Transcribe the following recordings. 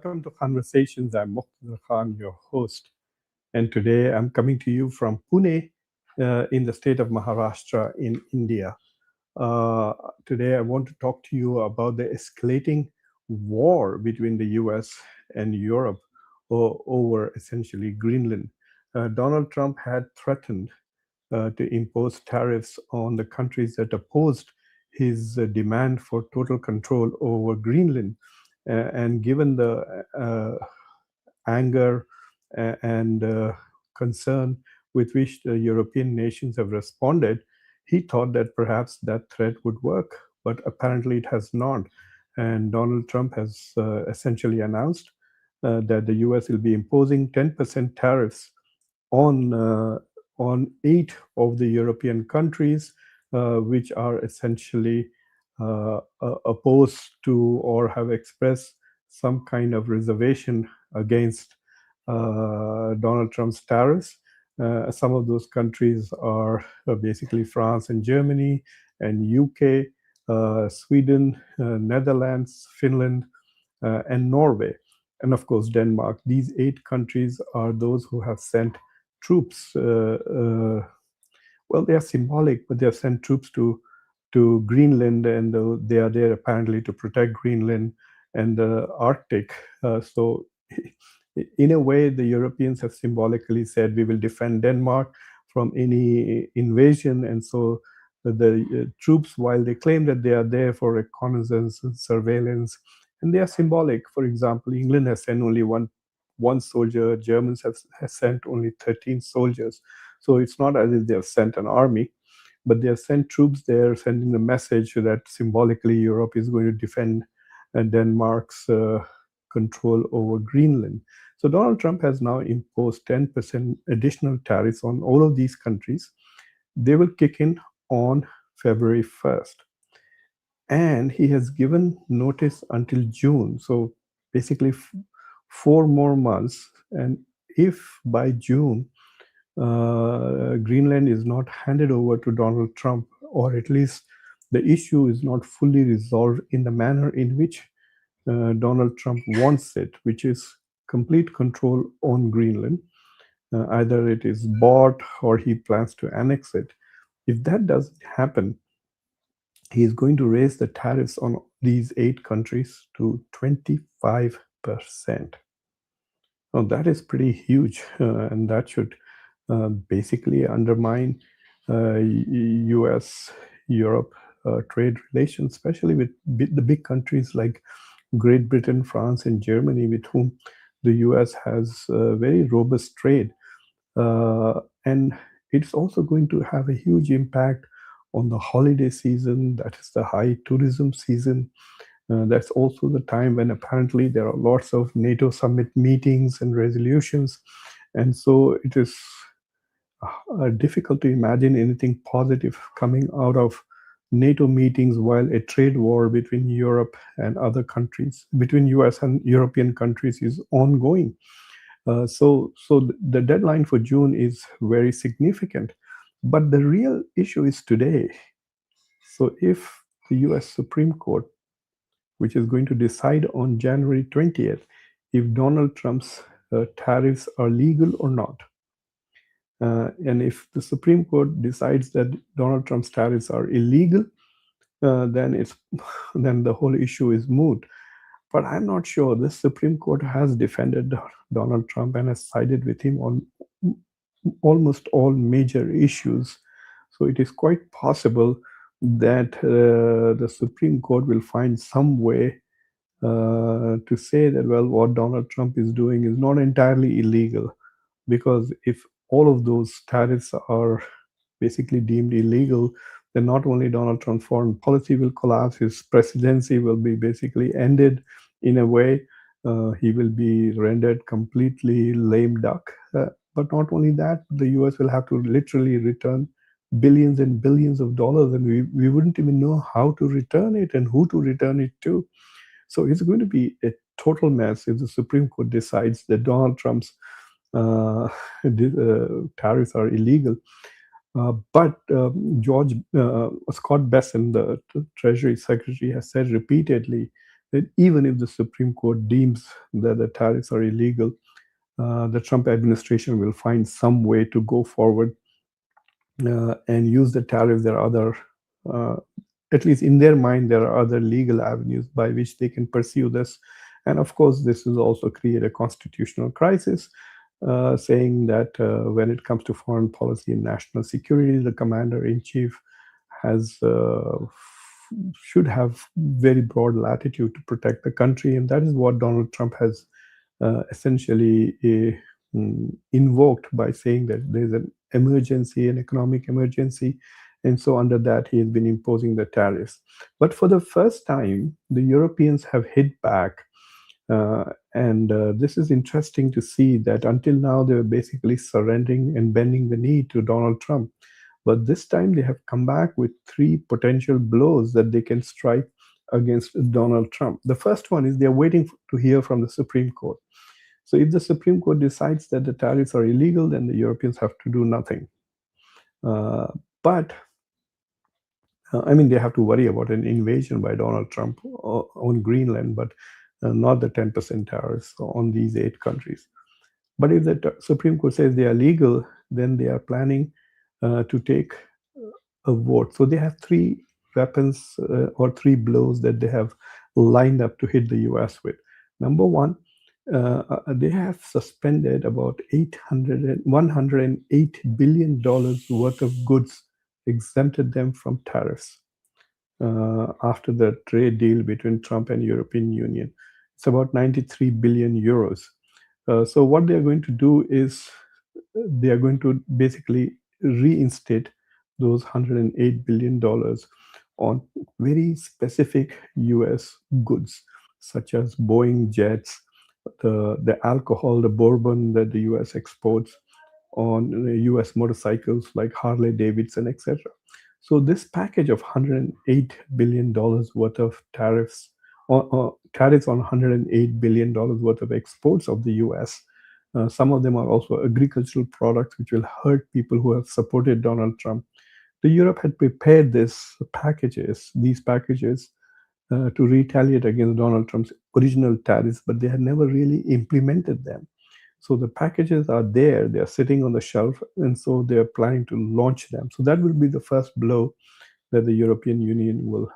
welcome to Conversations. I'm Muqtada Khan, your host, and today I'm coming to you from Pune, in the state of Maharashtra in India. Uh, Today, I want to talk to you about the escalating war between the US and Europe over essentially Greenland. Donald Trump had threatened to impose tariffs on the countries that opposed his demand for total control over Greenland. And given the anger and concern with which the European nations have responded, he thought that perhaps that threat would work, but apparently it has not. And Donald Trump has essentially announced that the US will be imposing 10% tariffs on on 8 of the European countries, which are essentially opposed to or have expressed some kind of reservation against Donald Trump's tariffs. Some of those countries are basically France and Germany and UK, Sweden, Netherlands, Finland, and Norway, and of course Denmark. These 8 countries are those who have sent troops. Well, they are symbolic, but they have sent troops to Greenland, and they are there apparently to protect Greenland and the Arctic. So, in a way, the Europeans have symbolically said we will defend Denmark from any invasion, and so the troops, while they claim that they are there for reconnaissance and surveillance, and they are symbolic. For example, England has sent only one soldier. Germans have sent only 13 soldiers. So it's not as if they have sent an army, but they have sent troops there, sending the message that symbolically Europe is going to defend Denmark's control over Greenland. So Donald Trump has now imposed 10% additional tariffs on all of these countries. They will kick in on February 1st. And he has given notice until June. So basically 4 more months. And if by June Greenland is not handed over to Donald Trump, or at least the issue is not fully resolved in the manner in which Donald Trump wants it, which is complete control on Greenland. Either it is bought or he plans to annex it. If that doesn't happen, he is going to raise the tariffs on these 8 countries to 25%. Now, that is pretty huge, and that should basically undermine US Europe trade relations, especially with the big countries like Great Britain, France, and Germany, with whom the US has very robust trade. And it's also going to have a huge impact on the holiday season, that is the high tourism season. That's also the time when apparently there are lots of NATO summit meetings and resolutions. And so it is difficult to imagine anything positive coming out of NATO meetings while a trade war between Europe and other countries, between US and European countries, is ongoing. So the deadline for June is very significant. But the real issue is today. So if the US Supreme Court, which is going to decide on January 20th if Donald Trump's tariffs are legal or not, and if the Supreme Court decides that Donald Trump's tariffs are illegal, then then the whole issue is moot. But I'm not sure. The Supreme Court has defended Donald Trump and has sided with him on almost all major issues. So it is quite possible that the Supreme Court will find some way to say that, well, what Donald Trump is doing is not entirely illegal. Because if all of those tariffs are basically deemed illegal, then not only Donald Trump's foreign policy will collapse, his presidency will be basically ended in a way. He will be rendered completely lame duck. But not only that, the US will have to literally return billions and billions of dollars, and we wouldn't even know how to return it and who to return it to. So it's going to be a total mess if the Supreme Court decides that Donald Trump's tariffs are illegal. But Scott Bessent, the Treasury Secretary, has said repeatedly that even if the Supreme Court deems that the tariffs are illegal, the Trump administration will find some way to go forward and use the tariff. There are other, uh, at least in their mind, there are other legal avenues by which they can pursue this. And of course, this will also create a constitutional crisis, saying that when it comes to foreign policy and national security, the commander in chief has should have very broad latitude to protect the country, and that is what Donald Trump has essentially invoked by saying that there's an emergency, an economic emergency, and so under that he has been imposing the tariffs. But for the first time, the Europeans have hit back. And this is interesting to see that until now they were basically surrendering and bending the knee to Donald Trump. But this time they have come back with three potential blows that they can strike against Donald Trump. The first one is they're waiting to hear from the Supreme Court. So if the Supreme Court decides that the tariffs are illegal, then the Europeans have to do nothing. But I mean, they have to worry about an invasion by Donald Trump on Greenland, but not the 10% tariffs on these 8 countries. But if the Supreme Court says they are legal, then they are planning to take a vote. So they have three weapons or three blows that they have lined up to hit the US with. Number one, they have suspended about $108 billion worth of goods, exempted them from tariffs after the trade deal between Trump and European Union. It's about 93 billion euros. So what they are going to do is they are going to basically reinstate those $108 billion on very specific US goods, such as Boeing jets, the alcohol, the bourbon that the US exports, on US motorcycles like Harley Davidson, etc. So this package of $108 billion worth of tariffs, or tariffs on $108 billion worth of exports of the US, some of them are also agricultural products, which will hurt people who have supported Donald Trump. The Europe had prepared these packages to retaliate against Donald Trump's original tariffs, but they had never really implemented them. So the packages are there, they are sitting on the shelf, and so they are planning to launch them. So that will be the first blow that the European Union will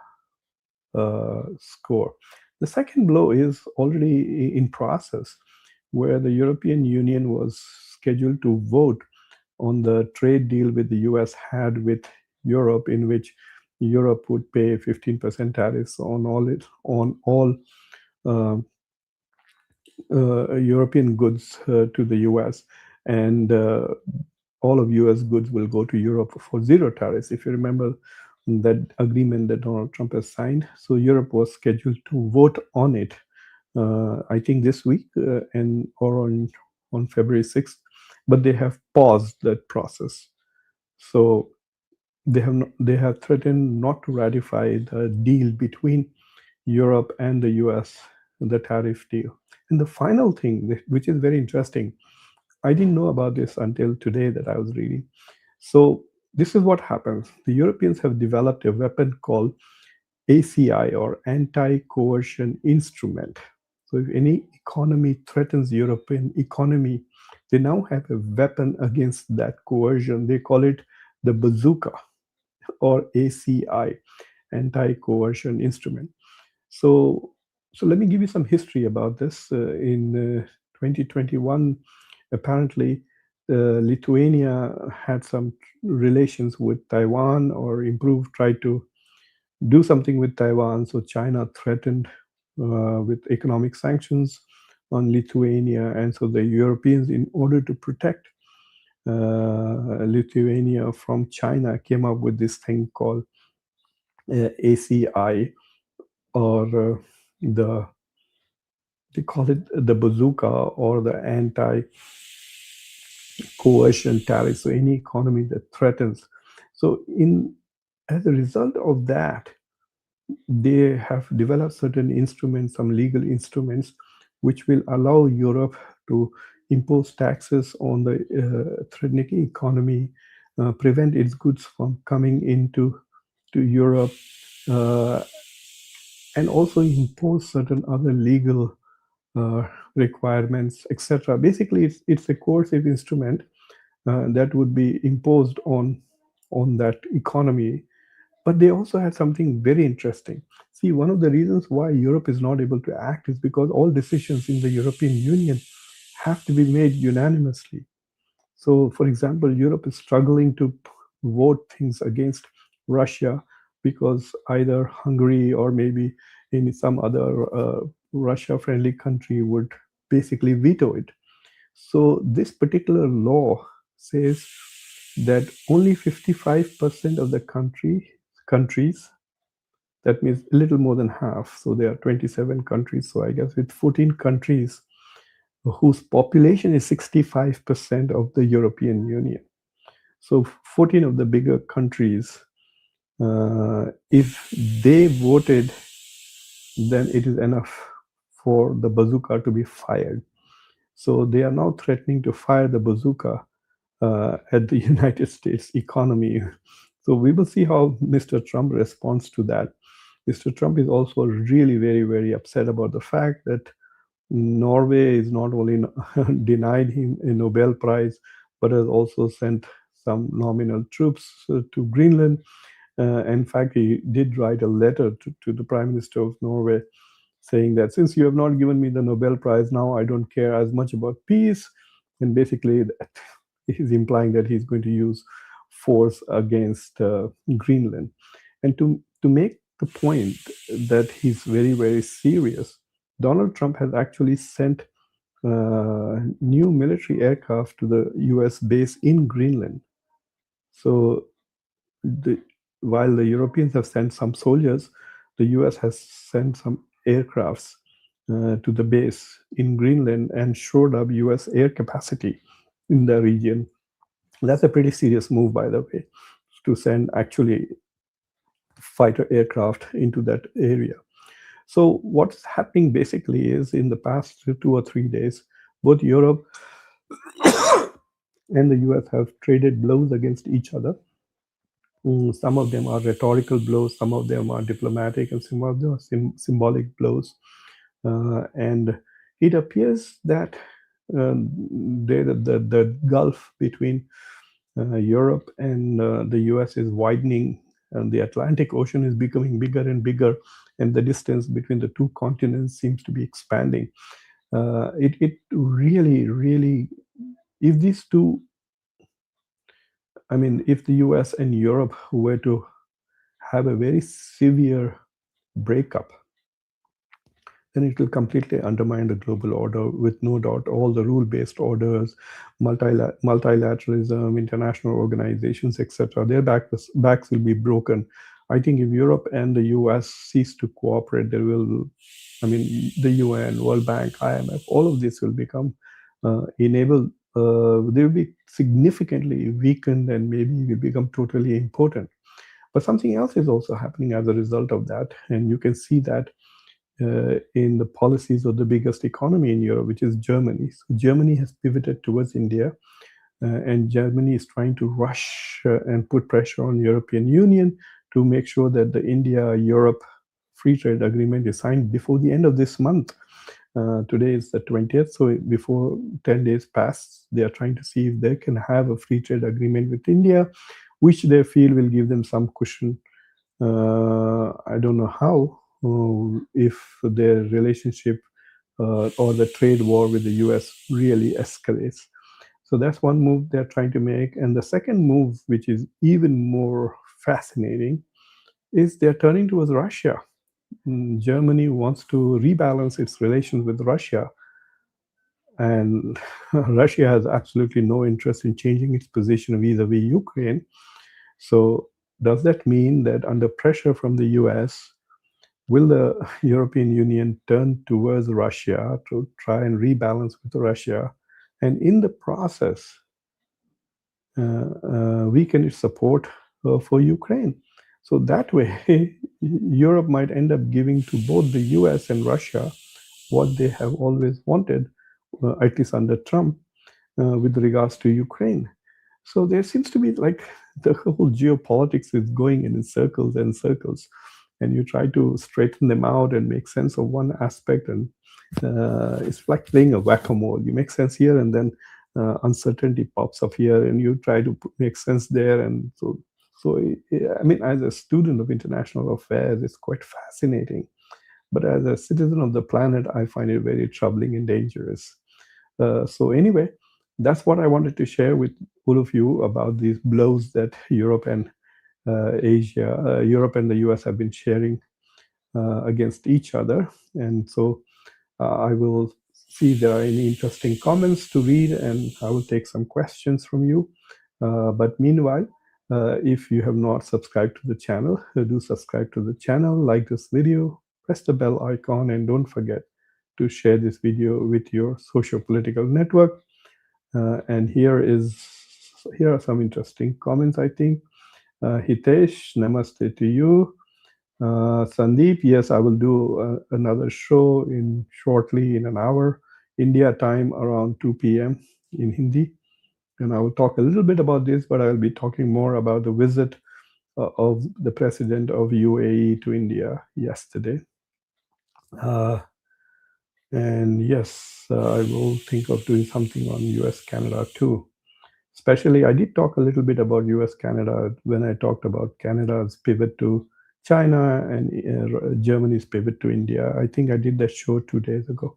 score. The second blow is already in process, where the European Union was scheduled to vote on the trade deal with the US had with Europe, in which Europe would pay 15% tariffs on all uh, European goods to the US, and all of US goods will go to Europe for zero tariffs. If you remember that agreement that Donald Trump has signed, so Europe was scheduled to vote on it. I think this week or on February 6th, but they have paused that process. So they have threatened not to ratify the deal between Europe and the US, the tariff deal. And the final thing, which is very interesting, I didn't know about this until today that I was reading. So this is what happens. The Europeans have developed a weapon called ACI, or anti-coercion instrument. So if any economy threatens European economy, they now have a weapon against that coercion. They call it the Bazooka, or ACI, anti-coercion instrument. So let me give you some history about this. In 2021, apparently, Lithuania had some relations with Taiwan, or tried to do something with Taiwan. So China threatened with economic sanctions on Lithuania. And so the Europeans, in order to protect Lithuania from China, came up with this thing called ACI, or they call it the bazooka, or the anti-coercion tariff. So any economy that threatens. So as a result of that, they have developed certain instruments, some legal instruments, which will allow Europe to impose taxes on the threatening economy, prevent its goods from coming into Europe, uh, and also impose certain other legal requirements, etc. Basically, it's a coercive instrument that would be imposed on that economy. But they also had something very interesting. See, one of the reasons why Europe is not able to act is because all decisions in the European Union have to be made unanimously. So, for example, Europe is struggling to vote things against Russia because either Hungary or maybe in some other Russia friendly country would basically veto it. So, this particular law says that only 55% of the countries, that means a little more than half, so there are 27 countries, so I guess with 14 countries whose population is 65% of the European Union. So 14 of the bigger countries, if they voted, then it is enough for the bazooka to be fired. So they are now threatening to fire the bazooka at the United States economy. So we will see how Mr. Trump responds to that. Mr. Trump is also really very, very upset about the fact that Norway is not only denied him a Nobel Prize, but has also sent some nominal troops to Greenland. In fact, he did write a letter to the Prime Minister of Norway saying that since you have not given me the Nobel Prize, now I don't care as much about peace. And basically, that he's implying that he's going to use force against Greenland. And to make the point that he's very, very serious, Donald Trump has actually sent new military aircraft to the US base in Greenland. So the, while the Europeans have sent some soldiers, the US has sent some aircrafts to the base in Greenland and shored up US air capacity in the region. That's a pretty serious move, by the way, to send actually fighter aircraft into that area. So what's happening basically is in the past 2 or 3 days, both Europe and the US have traded blows against each other. Some of them are rhetorical blows, some of them are diplomatic, and some of them are symbolic blows. And it appears that the gulf between Europe and the US is widening, and the Atlantic Ocean is becoming bigger and bigger, and the distance between the two continents seems to be expanding. It really, really, if these two, I mean, if the US and Europe were to have a very severe breakup, then it will completely undermine the global order with no doubt all the rule-based orders, multilateralism, international organizations, etc. Their backs will be broken. I think if Europe and the US cease to cooperate, there will, I mean, the UN, World Bank, IMF, all of this will become enabled. They will be significantly weakened and maybe will become totally impotent. But something else is also happening as a result of that, and you can see that in the policies of the biggest economy in Europe, which is Germany. So Germany has pivoted towards India, and Germany is trying to rush and put pressure on European Union to make sure that the India-Europe free trade agreement is signed before the end of this month. Today is the 20th, so before 10 days pass, they are trying to see if they can have a free trade agreement with India, which they feel will give them some cushion. I don't know how, if their relationship or the trade war with the US really escalates. So that's one move they're trying to make. And the second move, which is even more fascinating, is they're turning towards Russia. Germany wants to rebalance its relations with Russia. And Russia has absolutely no interest in changing its position vis-a-vis Ukraine. So does that mean that under pressure from the US, will the European Union turn towards Russia to try and rebalance with Russia, and in the process, weaken its support for Ukraine? So that way, Europe might end up giving to both the US and Russia what they have always wanted, at least under Trump, with regards to Ukraine. So there seems to be like the whole geopolitics is going in circles and circles. and you try to straighten them out and make sense of one aspect, and it's like playing a whack-a-mole. You make sense here, and then uncertainty pops up here, and you try to make sense there. And so I mean, as a student of international affairs, it's quite fascinating. But as a citizen of the planet, I find it very troubling and dangerous. So anyway, that's what I wanted to share with all of you about these blows that Europe and Europe and the US have been sharing against each other. And so I will see if there are any interesting comments to read, and I will take some questions from you. But meanwhile, if you have not subscribed to the channel, do subscribe to the channel, like this video, press the bell icon, and don't forget to share this video with your socio-political network. And here are some interesting comments, I think. Hitesh, namaste to you. Sandeep, yes, I will do another show shortly in an hour, India time around 2 p.m. in Hindi. And I will talk a little bit about this, but I will be talking more about the visit of the president of UAE to India yesterday. And yes, I will think of doing something on US Canada too. Especially, I did talk a little bit about US Canada when I talked about Canada's pivot to China and Germany's pivot to India. I think I did that show 2 days ago.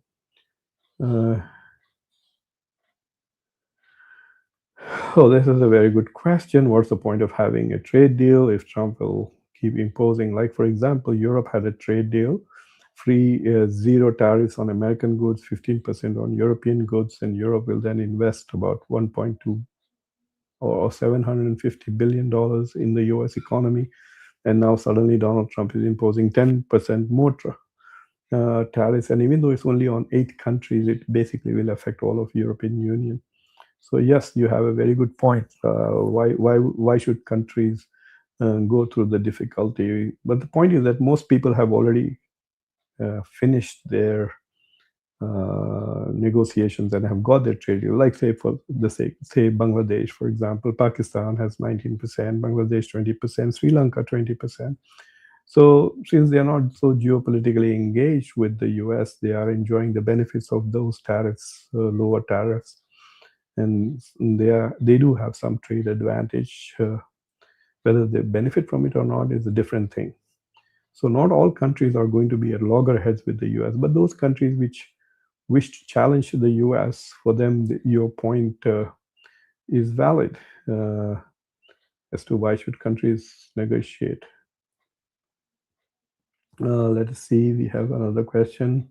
Oh, this is a very good question. What's the point of having a trade deal if Trump will keep imposing? Like, for example, Europe had a trade deal, free zero tariffs on American goods, 15% on European goods, and Europe will then invest about 1.2 or $750 billion in the US economy. And now suddenly Donald Trump is imposing 10% more tariffs. And even though it's only on 8 countries, it basically will affect all of European Union. So yes, you have a very good point. Why should countries go through the difficulty? But the point is that most people have already finished their negotiations and have got their trade deal. Like say Bangladesh, for example, Pakistan has 19%, Bangladesh 20%, Sri Lanka 20%. So since they are not so geopolitically engaged with the US, they are enjoying the benefits of those tariffs, lower tariffs, and they do have some trade advantage. Whether they benefit from it or not is a different thing. So not all countries are going to be at loggerheads with the US, but those countries which wish to challenge the US, for them, your point is valid as to why should countries negotiate. Let us see, we have another question.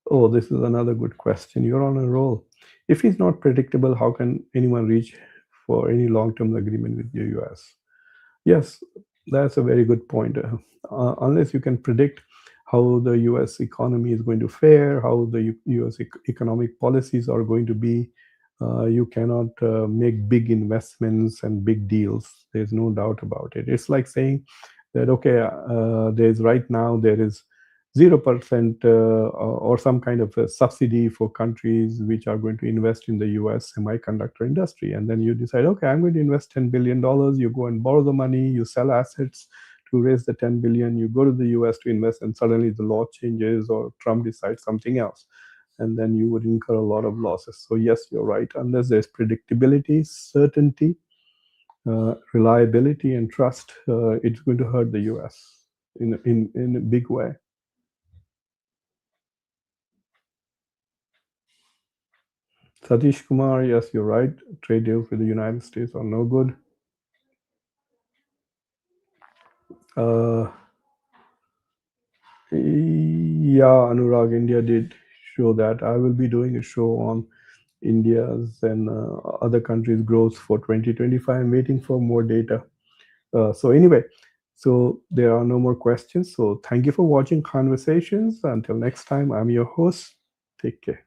Oh, this is another good question. You're on a roll. If it's not predictable, how can anyone reach for any long-term agreement with the US? Yes, that's a very good point. Unless you can predict how the US economy is going to fare, how the US economic policies are going to be, you cannot make big investments and big deals. There's no doubt about it. It's like saying that, okay, there is 0% or some kind of a subsidy for countries which are going to invest in the US semiconductor industry. And then you decide, okay, I'm going to invest $10 billion. You go and borrow the money, you sell assets to raise the 10 billion, you go to the US to invest, and suddenly the law changes or Trump decides something else. And then you would incur a lot of losses. So yes, you're right. Unless there's predictability, certainty, reliability, and trust, it's going to hurt the US in a big way. Satish Kumar, yes, you're right. Trade deals with the United States are no good. Yeah, Anurag, India did show that. I will be doing a show on India's and other countries' growth for 2025. I'm waiting for more data. So anyway, so there are no more questions. So thank you for watching Conversations. Until next time, I'm your host. Take care.